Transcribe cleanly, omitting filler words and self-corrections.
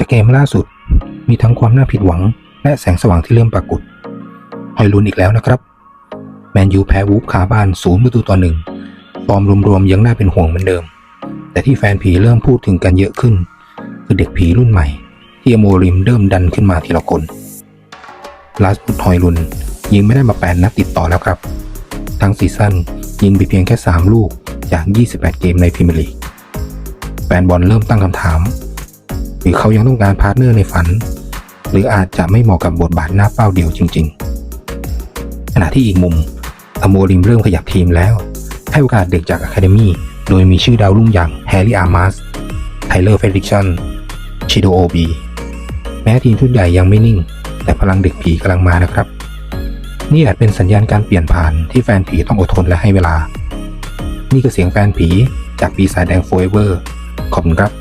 เกมล่าสุดมีทั้งความน่าผิดหวังและแสงสว่างที่เริ่มปรากฏหอยลุ้นอีกแล้วนะครับแมนยูแพ้วูฟขาบ้าน0-1ฟอร์มรวมๆยังน่าเป็นห่วงเหมือนเดิมแต่ที่แฟนผีเริ่มพูดถึงกันเยอะขึ้นคือเด็กผีรุ่นใหม่ที่อโมริมเริ่มดันขึ้นมาทีละคนล่าสุดหอยลุ้นยิงไม่ได้มา8 นัดติดต่อแล้วครับทั้งซีซั่นยิงไปเพียงแค่3 ลูกจาก28 เกมในพรีเมียร์ลีกแฟนบอลเริ่มตั้งคำถามหรือเขายังต้องการพาร์ทเนอร์ในฝันหรืออาจจะไม่เหมาะกับบทบาทหน้าเป้าเดียวจริงๆขณะที่อีกมุมอโมริมเริ่มขยับทีมแล้วให้โอกาสเด็กจากอะคาเดมี่โดยมีชื่อดาวรุ่งอย่างแฮร์รี่อาร์มัสไทเลอร์เฟริกชันชิโดโอบีแม้ทีมชุดใหญ่ยังไม่นิ่งแต่พลังเด็กผีกำลังมานะครับนี่อาจเป็นสัญญาณการเปลี่ยนผ่านที่แฟนผีต้องอดทนและให้เวลานี่คือเสียงแฟนผีจากปีศาจแดงโฟร์เอเวอร์ขอบคุณครับ